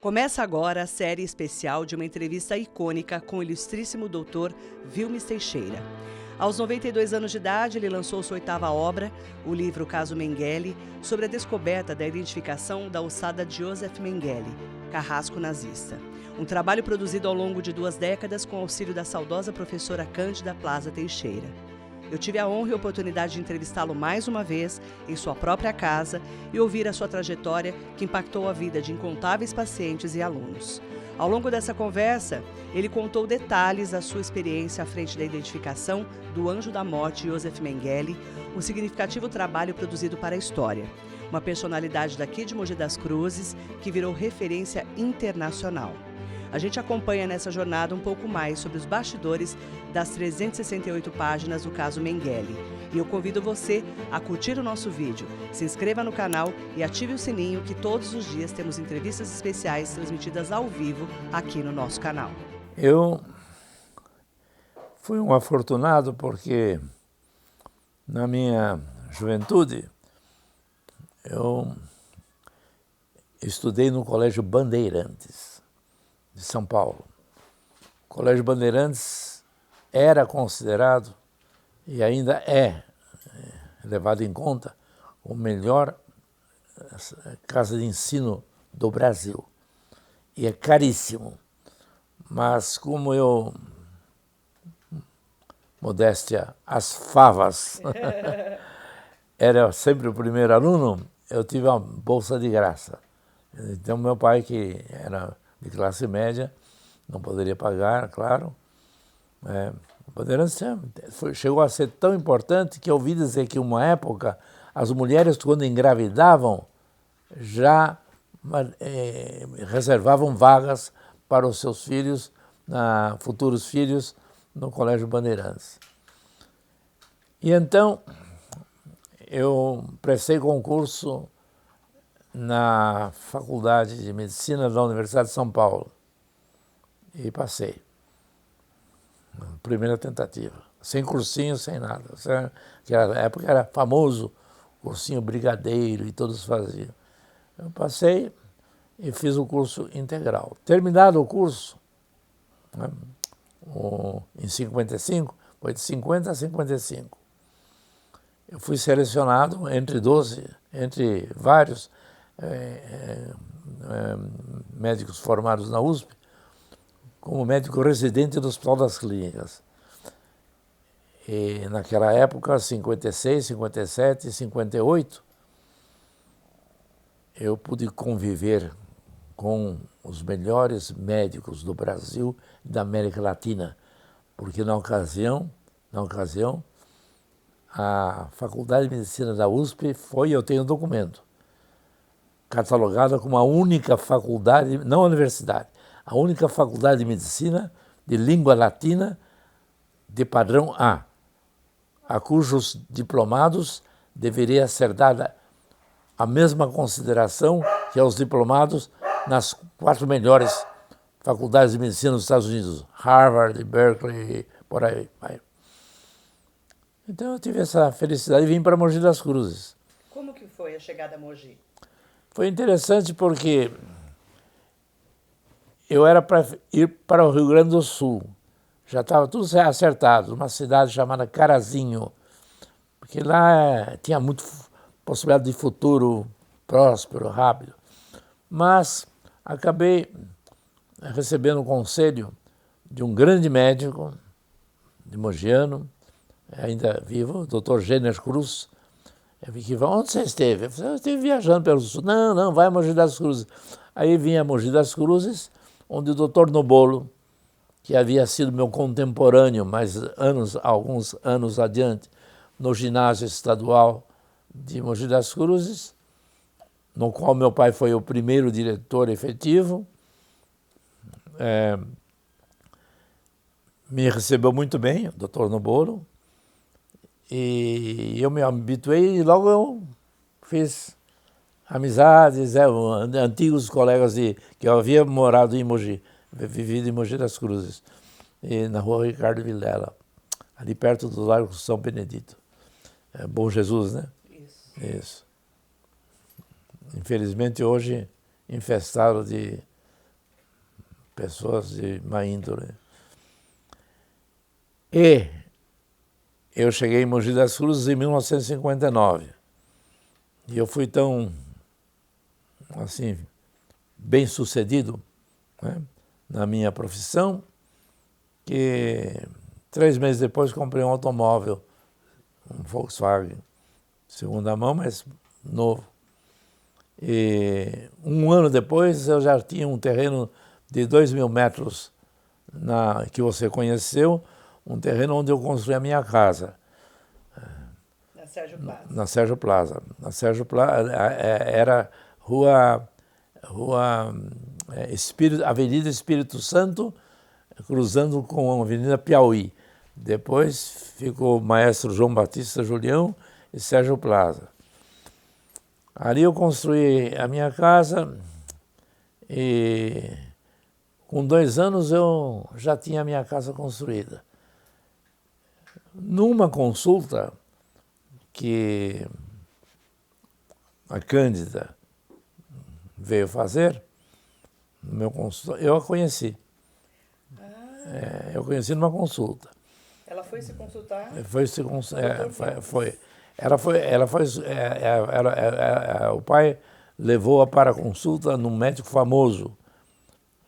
Começa agora a série especial de uma entrevista icônica com o ilustríssimo doutor Vilmes Teixeira. Aos 92 anos de idade, ele lançou sua 8ª obra, o livro Caso Mengele, sobre a descoberta da identificação da ossada de Joseph Mengele, carrasco nazista. Um trabalho produzido ao longo de 2 décadas com auxílio da saudosa professora Cândida Plaza Teixeira. Eu tive a honra e a oportunidade de entrevistá-lo mais uma vez, em sua própria casa, e ouvir a sua trajetória que impactou a vida de incontáveis pacientes e alunos. Ao longo dessa conversa, ele contou detalhes da sua experiência à frente da identificação do Anjo da Morte Joseph Mengele, um significativo trabalho produzido para a história. Uma personalidade daqui de Mogi das Cruzes que virou referência internacional. A gente acompanha nessa jornada um pouco mais sobre os bastidores das 368 páginas do caso Mengele. E eu convido você a curtir o nosso vídeo, se inscreva no canal e ative o sininho que todos os dias temos entrevistas especiais transmitidas ao vivo aqui no nosso canal. Eu fui um afortunado porque na minha juventude eu estudei no Colégio Bandeirantes de São Paulo. O Colégio Bandeirantes era considerado e ainda é levado em conta o melhor casa de ensino do Brasil. E é caríssimo. Mas como eu, modéstia, as favas, era sempre o primeiro aluno, eu tive uma bolsa de graça. Então meu pai, que era de classe média, não poderia pagar, claro. O Bandeirantes chegou a ser tão importante que eu ouvi dizer que, uma época, as mulheres, quando engravidavam, já reservavam vagas para os seus filhos, futuros filhos, no Colégio Bandeirantes. E então, eu prestei concurso na Faculdade de Medicina da Universidade de São Paulo e passei. Primeira tentativa, sem cursinho, sem nada. Naquela época era famoso cursinho brigadeiro e todos faziam. Eu passei e fiz o curso integral. Terminado o curso, em 55, foi de 50 a 55. Eu fui selecionado entre vários médicos formados na USP, como médico residente do Hospital das Clínicas. E naquela época, 56, 57 e 58, eu pude conviver com os melhores médicos do Brasil e da América Latina, porque na ocasião, a Faculdade de Medicina da USP foi, eu tenho documento, catalogada como a única faculdade, não a universidade, a única faculdade de medicina de língua latina de padrão a cujos diplomados deveria ser dada a mesma consideração que aos diplomados nas 4 melhores faculdades de medicina dos Estados Unidos, Harvard, Berkeley, por aí vai. Então eu tive essa felicidade e vim para Mogi das Cruzes. Como que foi a chegada a Mogi? Foi interessante porque eu era para ir para o Rio Grande do Sul. Já estava tudo acertado, uma cidade chamada Carazinho, porque lá tinha muita possibilidade de futuro próspero, rápido. Mas acabei recebendo um conselho de um grande médico, de mogiano, ainda vivo, o Dr. Gêner Cruz. Eu vi que, onde você esteve? Eu estive viajando pelo Sul. Não, vai a Mogi das Cruzes. Aí vim a Mogi das Cruzes, onde o Dr. Nobolo, que havia sido meu contemporâneo, mas alguns anos adiante, no ginásio estadual de Mogi das Cruzes, no qual meu pai foi o primeiro diretor efetivo, me recebeu muito bem, o Dr. Nobolo, e eu me habituei e logo eu fiz amizades, antigos colegas que eu havia morado em Mogi, vivido em Mogi das Cruzes, e na rua Ricardo Vilela, ali perto do Largo São Benedito. Bom Jesus, né? Isso. Infelizmente hoje infestado de pessoas de má índole. E eu cheguei em Mogi das Cruzes em 1959. E eu fui tão, assim, bem sucedido, né, na minha profissão, que 3 meses depois comprei um automóvel, um Volkswagen, segunda mão, mas novo. E 1 ano depois eu já tinha um terreno de 2.000 metros que você conheceu, um terreno onde eu construí a minha casa. Na Sérgio Plaza. Na Sérgio Plaza. Na Sérgio Plaza era Avenida Espírito Santo, cruzando com a Avenida Piauí. Depois ficou o maestro João Batista Julião e Sérgio Plaza. Ali eu construí a minha casa e com 2 anos eu já tinha a minha casa construída. Numa consulta que a Cândida veio fazer, no meu consultório, eu a conheci. Eu conheci numa consulta. Ela foi se consultar? O pai levou-a para a consulta num médico famoso,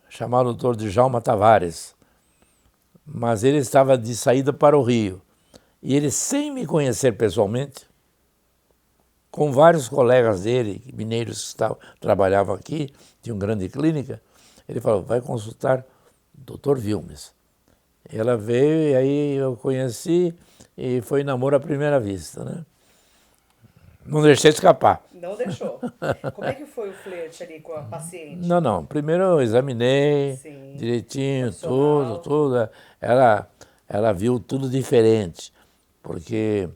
chamado Dr. Djalma Tavares. Mas ele estava de saída para o Rio. E ele, sem me conhecer pessoalmente, com vários colegas dele, mineiros que trabalhavam aqui, tinham grande clínica, ele falou, vai consultar o Dr. Vilmes. Ela veio e aí eu conheci e foi namoro à primeira vista, né? Não deixei escapar. Não deixou. Como é que foi o flerte ali com a paciente? Não. Primeiro eu examinei direitinho, tudo. Ela viu tudo diferente, porque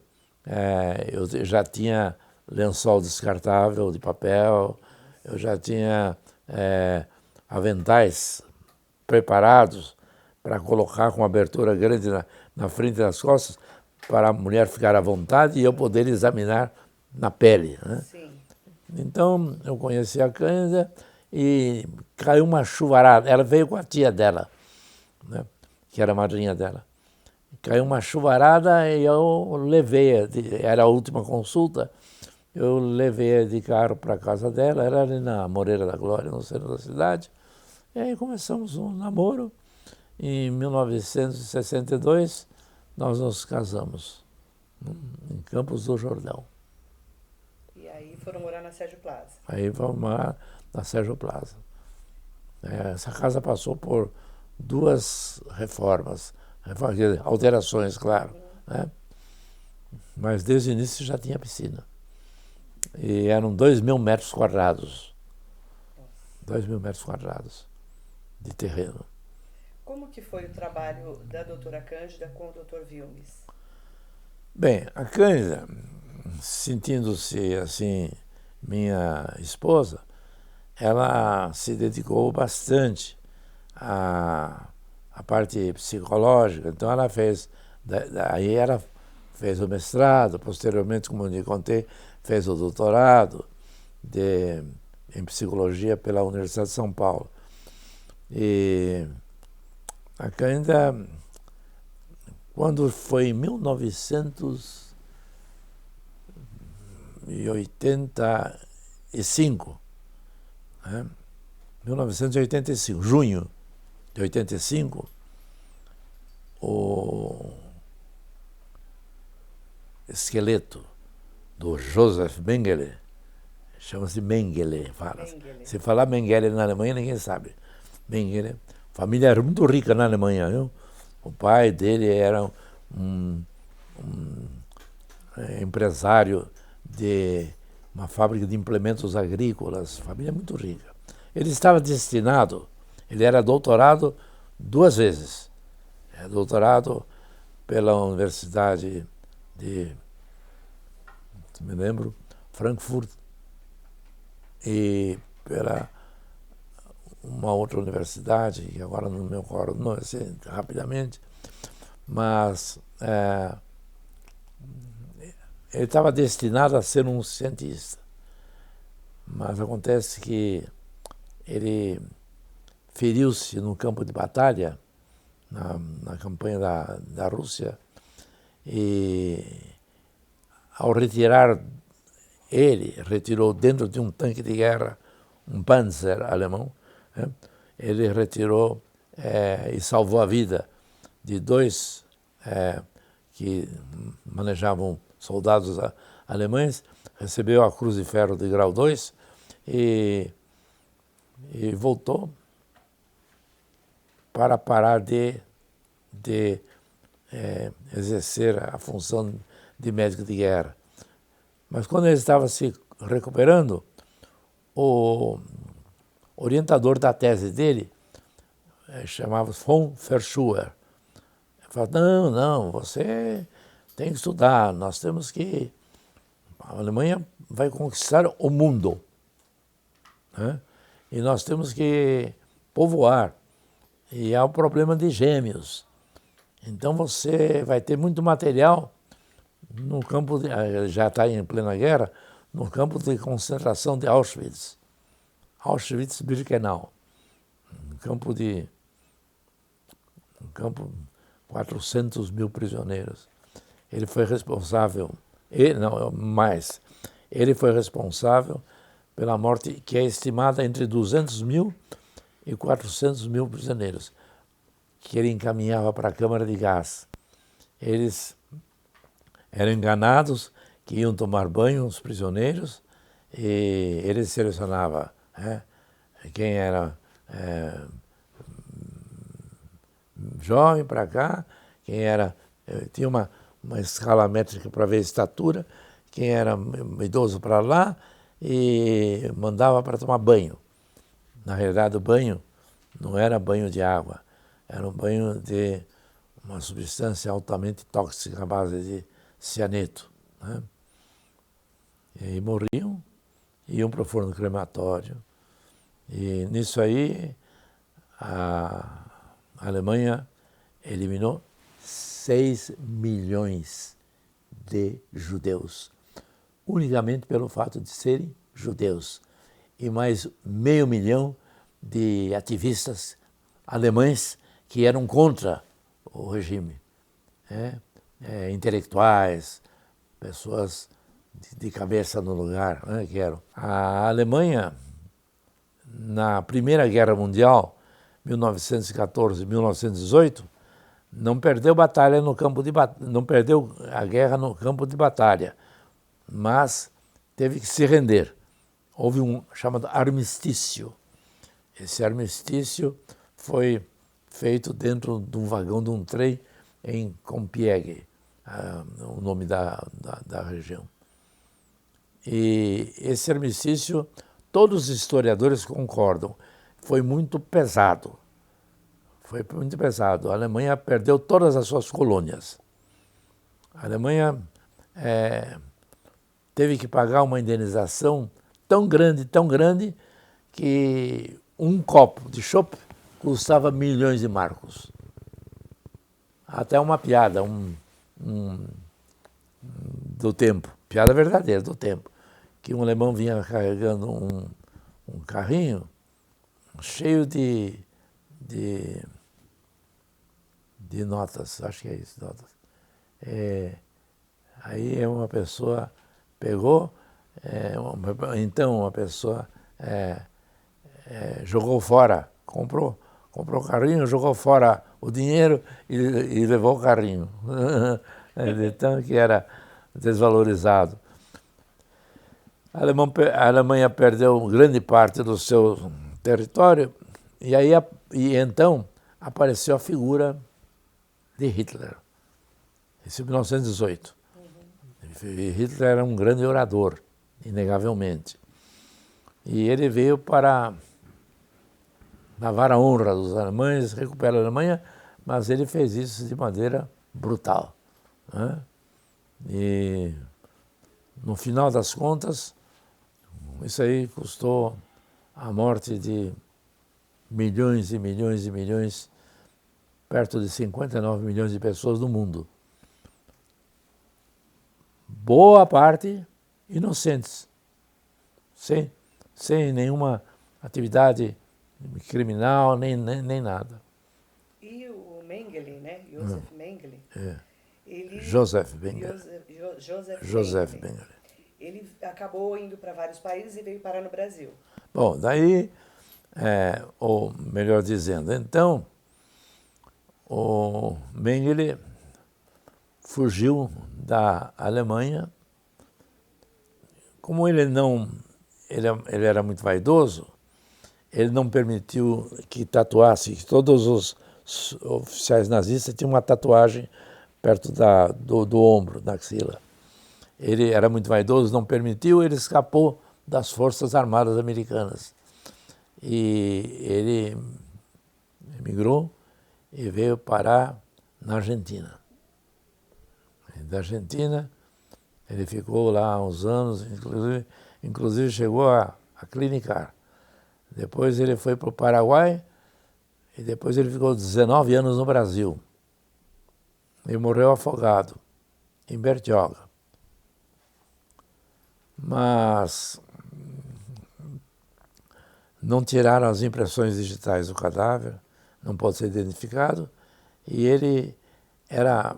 eu já tinha lençol descartável de papel, eu já tinha aventais preparados para colocar com abertura grande na frente das costas, para a mulher ficar à vontade e eu poder examinar na pele, né? Sim. Então, eu conheci a Cândida e caiu uma chuvarada. Ela veio com a tia dela, né, que era a madrinha dela. Caiu uma chuvarada e eu levei, era a última consulta, eu levei de carro para a casa dela, era ali na Moreira da Glória, no centro da cidade. E aí começamos um namoro. Em 1962, nós nos casamos em Campos do Jordão. E aí foram morar na Sérgio Plaza. Aí fomos morar na Sérgio Plaza. Essa casa passou por 2 reformas, alterações, claro, né? Mas desde o início já tinha piscina. E eram 2.000 metros quadrados. 2.000 metros quadrados de terreno. Como que foi o trabalho da doutora Cândida com o doutor Vilmes? Bem, a Cândida, sentindo-se assim minha esposa, ela se dedicou bastante à parte psicológica. Então ela fez o mestrado, posteriormente, como eu lhe contei, fez o doutorado em psicologia pela Universidade de São Paulo. E a Cândida, quando foi em 1985, né? 1985, junho de 85, o esqueleto do Joseph Mengele, chama-se Mengele, se falar Mengele na Alemanha ninguém sabe. Mengele, família era muito rica na Alemanha, viu? O pai dele era um empresário de uma fábrica de implementos agrícolas, família muito rica. Ele estava destinado, ele era doutorado 2 vezes. Doutorado pela Universidade de, me lembro, Frankfurt, e pela uma outra universidade, que agora não me ocorre o nome assim, rapidamente, mas ele estava destinado a ser um cientista. Mas acontece que ele feriu-se no campo de batalha, na campanha da Rússia, e ao retirar, ele retirou dentro de um tanque de guerra, um Panzer alemão, né? Ele retirou e salvou a vida de dois que manejavam soldados alemães, recebeu a Cruz de Ferro de grau 2 e voltou para parar de exercer a função de médico de guerra. Mas quando ele estava se recuperando, o orientador da tese dele chamava-se von Verschuer. Ele falou, não, você tem que estudar, nós temos que... A Alemanha vai conquistar o mundo, né? E nós temos que povoar. E há o problema de gêmeos. Então você vai ter muito material no campo, já está em plena guerra, no campo de concentração de Auschwitz. Auschwitz-Birkenau. Um campo 400 mil prisioneiros. Ele foi responsável, ele foi responsável pela morte que é estimada entre 200 mil e 400 mil prisioneiros, que ele encaminhava para a câmara de gás. Eles eram enganados que iam tomar banho, os prisioneiros, e ele selecionava quem era jovem para cá, quem era... Tinha uma escala métrica para ver a estatura, quem era idoso para lá, e mandava para tomar banho. Na realidade, o banho não era banho de água, era um banho de uma substância altamente tóxica à base de cianeto, né? E aí morriam, iam para o forno crematório. E nisso aí, a Alemanha eliminou 6 milhões de judeus, unicamente pelo fato de serem judeus. E mais 500 mil de ativistas alemães que eram contra o regime, intelectuais, pessoas de cabeça no lugar, que eram. A Alemanha, na Primeira Guerra Mundial, 1914-1918, não perdeu batalha no campo de não perdeu a guerra no campo de batalha, mas teve que se render. Houve um chamado armistício. Esse armistício foi feito dentro de um vagão de um trem em Compiègne, o nome da região. E esse armistício, todos os historiadores concordam, foi muito pesado. Foi muito pesado. A Alemanha perdeu todas as suas colônias. A Alemanha teve que pagar uma indenização tão grande, que um copo de chopp custava milhões de marcos. Até uma piada do tempo, piada verdadeira do tempo, que um alemão vinha carregando um carrinho cheio de notas, acho que é isso, notas. Aí uma pessoa pegou, então uma pessoa jogou fora, comprou o carrinho, jogou fora o dinheiro e levou o carrinho. Então que era desvalorizado. A Alemanha perdeu grande parte do seu território e então apareceu a figura de Hitler. Isso em 1918. Hitler era um grande orador, inegavelmente. E ele veio para lavar a honra dos alemães, recuperar a Alemanha, mas ele fez isso de maneira brutal, né? E no final das contas, isso aí custou a morte de milhões e milhões e milhões, perto de 59 milhões de pessoas no mundo. Boa parte inocentes, sem nenhuma atividade criminal, nem nada. E o Mengele, né? Joseph Mengele. Ele, Joseph Mengele. Joseph Mengele. Ele acabou indo para vários países e veio parar no Brasil. Bom, daí, ou melhor dizendo, então, o Mengele fugiu da Alemanha. Como ele era muito vaidoso, ele não permitiu que tatuasse, que todos os oficiais nazistas tinham uma tatuagem perto do ombro, da axila. Ele era muito vaidoso, não permitiu, ele escapou das Forças Armadas Americanas. E ele emigrou e veio parar na Argentina. E da Argentina, ele ficou lá uns anos, inclusive chegou a clinicar. Depois ele foi para o Paraguai e depois ele ficou 19 anos no Brasil. E morreu afogado, em Bertioga. Mas não tiraram as impressões digitais do cadáver, não pode ser identificado, e ele era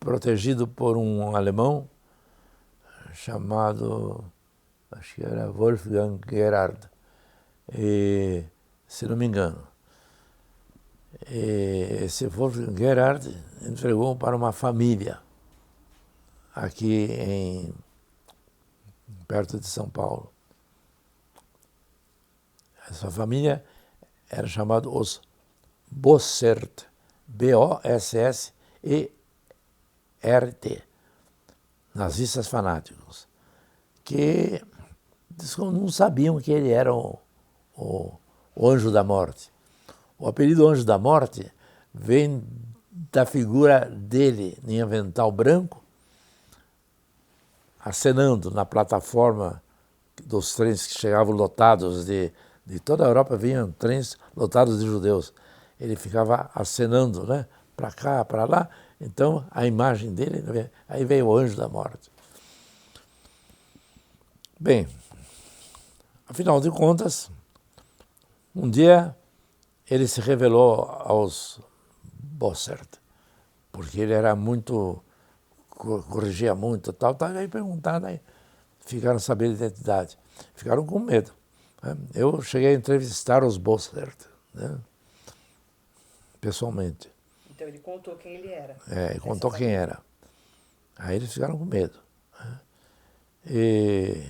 protegido por um alemão chamado, acho que era Wolfgang Gerhard, se não me engano. E esse Wolfgang Gerhard entregou para uma família aqui perto de São Paulo. Essa família era chamada os Bossert, Bossert, nazistas fanáticos, que não sabiam que ele era o anjo da morte. O apelido Anjo da Morte vem da figura dele em avental branco, acenando na plataforma dos trens que chegavam lotados de toda a Europa, vinham trens lotados de judeus. Ele ficava acenando, né, para cá, para lá. Então, a imagem dele, aí veio o Anjo da Morte. Bem, afinal de contas, um dia ele se revelou aos Bossert, porque ele era muito, corrigia muito, tal, aí perguntaram, aí ficaram sabendo a identidade, ficaram com medo. Né? Eu cheguei a entrevistar os Bossert, né, pessoalmente. Então ele contou quem ele era. Ele contou quem era. Aí eles ficaram com medo. Né? E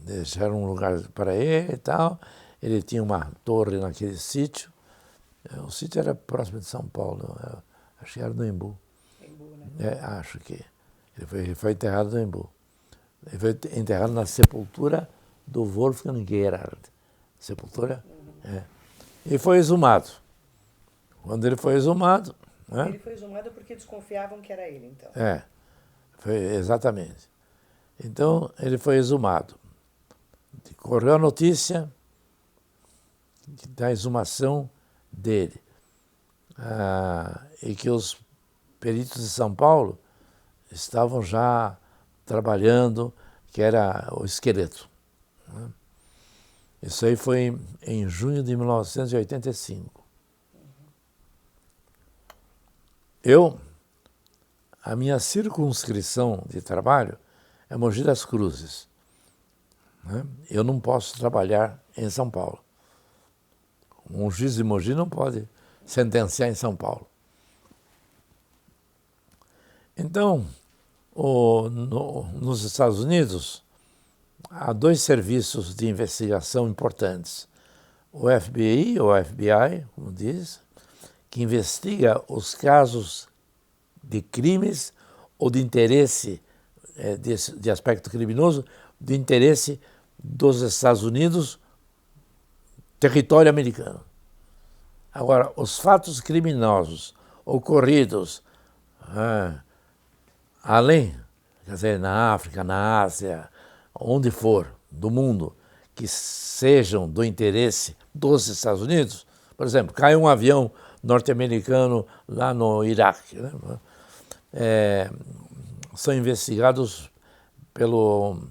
deixaram um lugar para ele e tal. Ele tinha uma torre naquele sítio. O sítio era próximo de São Paulo. Acho que era no Embu. Embu, né? Acho que. Ele foi enterrado no Embu. Ele foi enterrado na sepultura do Wolfgang Gerhard. Sepultura? E foi exumado. Quando ele foi exumado... Né? Ele foi exumado porque desconfiavam que era ele, então. Foi exatamente. Então, ele foi exumado. Correu a notícia da exumação dele. E que os peritos de São Paulo estavam já trabalhando, que era o esqueleto. Né? Isso aí foi em junho de 1985. A minha circunscrição de trabalho é Mogi das Cruzes. Né? Eu não posso trabalhar em São Paulo. Um juiz de Mogi não pode sentenciar em São Paulo. Então, nos Estados Unidos, há dois serviços de investigação importantes. O FBI, ou FBI, como diz, que investiga os casos de crimes ou de interesse, de aspecto criminoso, de interesse dos Estados Unidos, território americano. Agora, os fatos criminosos ocorridos além, quer dizer, na África, na Ásia, onde for do mundo, que sejam do interesse dos Estados Unidos, por exemplo, cai um avião norte-americano lá no Iraque, né? São investigados pelo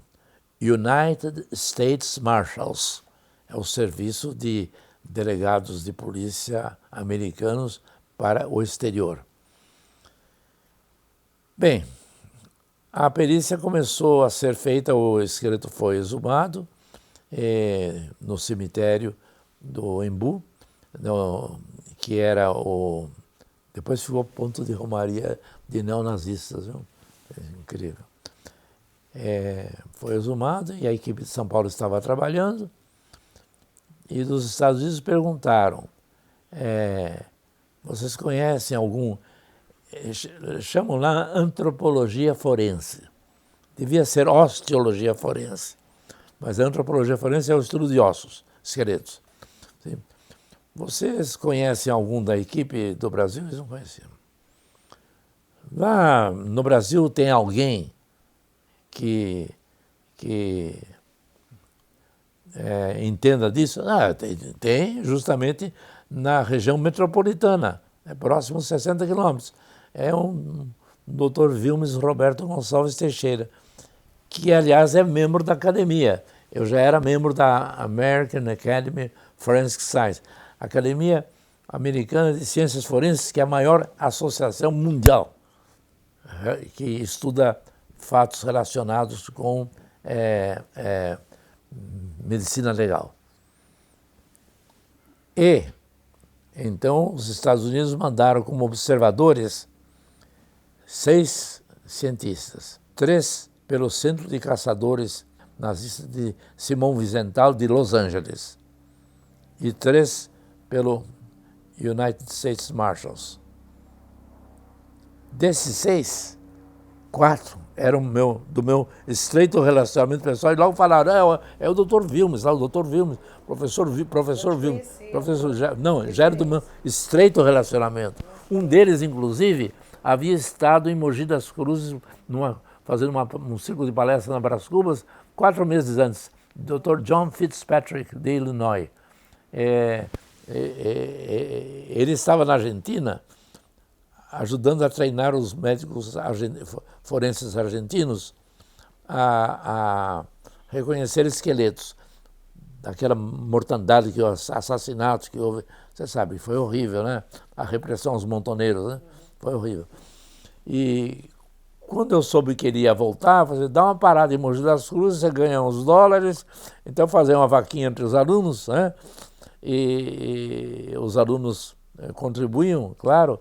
United States Marshals, é o serviço de delegados de polícia americanos para o exterior. Bem, a perícia começou a ser feita, o esqueleto foi exumado no cemitério do Embu, que era o... Depois ficou ponto de romaria de neonazistas, viu? É incrível. Foi exumado e a equipe de São Paulo estava trabalhando e dos Estados Unidos perguntaram, vocês conhecem algum... Chamam lá antropologia forense. Devia ser osteologia forense, mas a antropologia forense é o estudo de ossos, esqueletos. Sim. Vocês conhecem algum da equipe do Brasil? Eles não conheciam. Lá no Brasil tem alguém que entenda disso? Tem justamente na região metropolitana, próximo a 60 quilômetros. É um Dr. Vilmes Roberto Gonçalves Teixeira, que aliás é membro da academia. Eu já era membro da American Academy of Forensic Science, Academia Americana de Ciências Forenses, que é a maior associação mundial que estuda fatos relacionados com medicina legal. E então os Estados Unidos mandaram como observadores 6 cientistas, 3 pelo Centro de Caçadores Nazistas de Simão Wiesenthal de Los Angeles e 3 pelo United States Marshals. Desses 6, 4 eram do meu estreito relacionamento pessoal e logo falaram, é o Dr. Vilmes, lá o Dr. Vilmes, professor Vilmes, já era do meu estreito relacionamento. Um deles, inclusive, havia estado em Mogi das Cruzes fazendo um círculo de palestra na Brás Cubas 4 meses antes, Dr. John Fitzpatrick, de Illinois. Ele estava na Argentina ajudando a treinar os médicos forenses argentinos a reconhecer esqueletos. Daquela mortandade, assassinatos que houve, você sabe, foi horrível, né? A repressão aos montoneiros, né? Foi horrível. E quando eu soube que ele ia voltar, falei, dá uma parada em Mogi das Cruzes, você ganha uns dólares, então fazer uma vaquinha entre os alunos, né? E os alunos contribuíam, claro,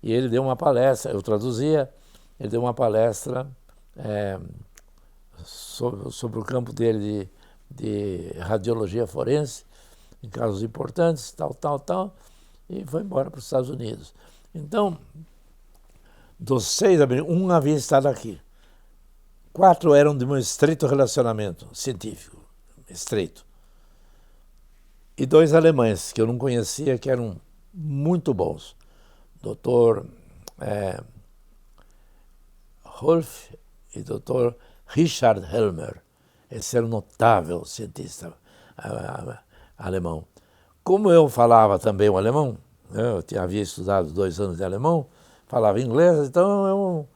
e ele deu uma palestra, eu traduzia, ele deu uma palestra sobre o campo dele de radiologia forense, em casos importantes, tal, e foi embora para os Estados Unidos. Então, dos 6 americanos, um havia estado aqui. 4 eram de um estreito relacionamento científico, estreito. E 2 alemães, que eu não conhecia, que eram muito bons. Dr. Rolf e Dr. Richard Helmer. Esse era um notável cientista alemão. Como eu falava também o alemão, eu havia estudado 2 anos de alemão, falava inglês, então eu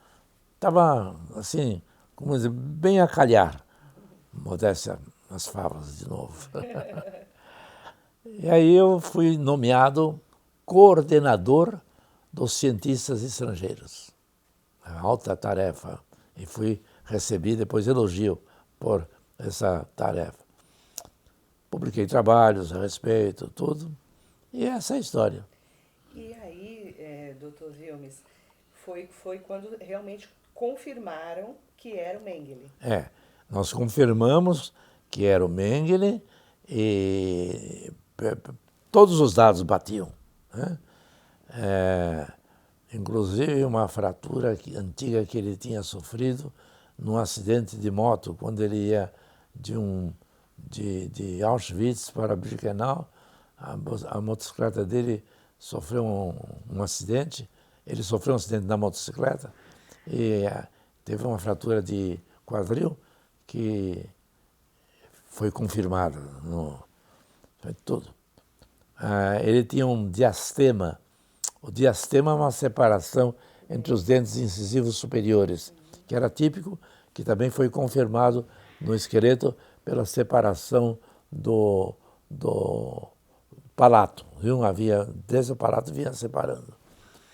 estava, assim, como dizer, bem a calhar. Modéstia nas favas, de novo. E aí eu fui nomeado coordenador dos cientistas estrangeiros. Alta tarefa. E fui receber depois elogio por essa tarefa. Publiquei trabalhos a respeito, tudo. E essa é a história. E aí, doutor Vilmes, foi quando realmente confirmaram que era o Mengele. Nós confirmamos que era o Mengele e todos os dados batiam, né? Inclusive uma fratura antiga que ele tinha sofrido num acidente de moto, quando ele ia de Auschwitz para Birkenau, a motocicleta dele sofreu um acidente, ele sofreu um acidente na motocicleta e teve uma fratura de quadril que foi confirmada. Foi tudo. Ele tinha um diastema. O diastema é uma separação entre os dentes incisivos superiores, que era típico, que também foi confirmado no esqueleto pela separação do do palato, viu? Desde o palato vinha separando.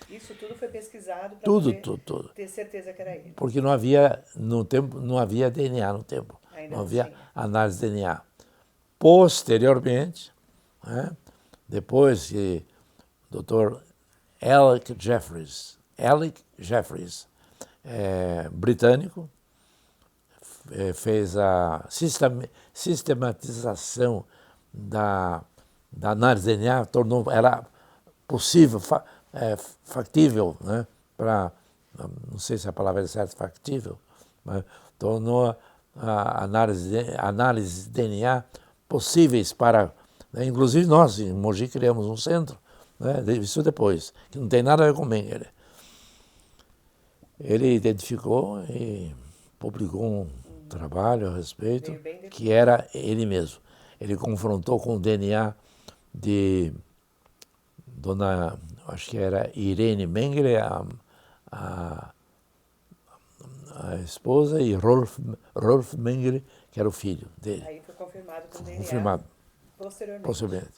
Isso tudo foi pesquisado para Tudo. ter certeza que era ele. Porque não havia, no tempo, não havia DNA no tempo. Ainda Não não havia tinha. análise de DNA. Posteriormente, né, depois que o Dr. Alec Jeffreys, britânico, fez a sistematização da análise de DNA, era possível, factível, né, para, não sei se a palavra é certa, factível, mas tornou a análise de DNA possíveis para, né, inclusive nós em Mogi criamos um centro, né, isso depois, que não tem nada a ver com Mengele. Ele identificou e publicou um trabalho a respeito, que era ele mesmo. Ele confrontou com o DNA de dona, acho que era Irene Mengele, a esposa, e Rolf Mengele, que era o filho dele. Aí foi confirmado com DNA Confirmado posteriormente. posteriormente.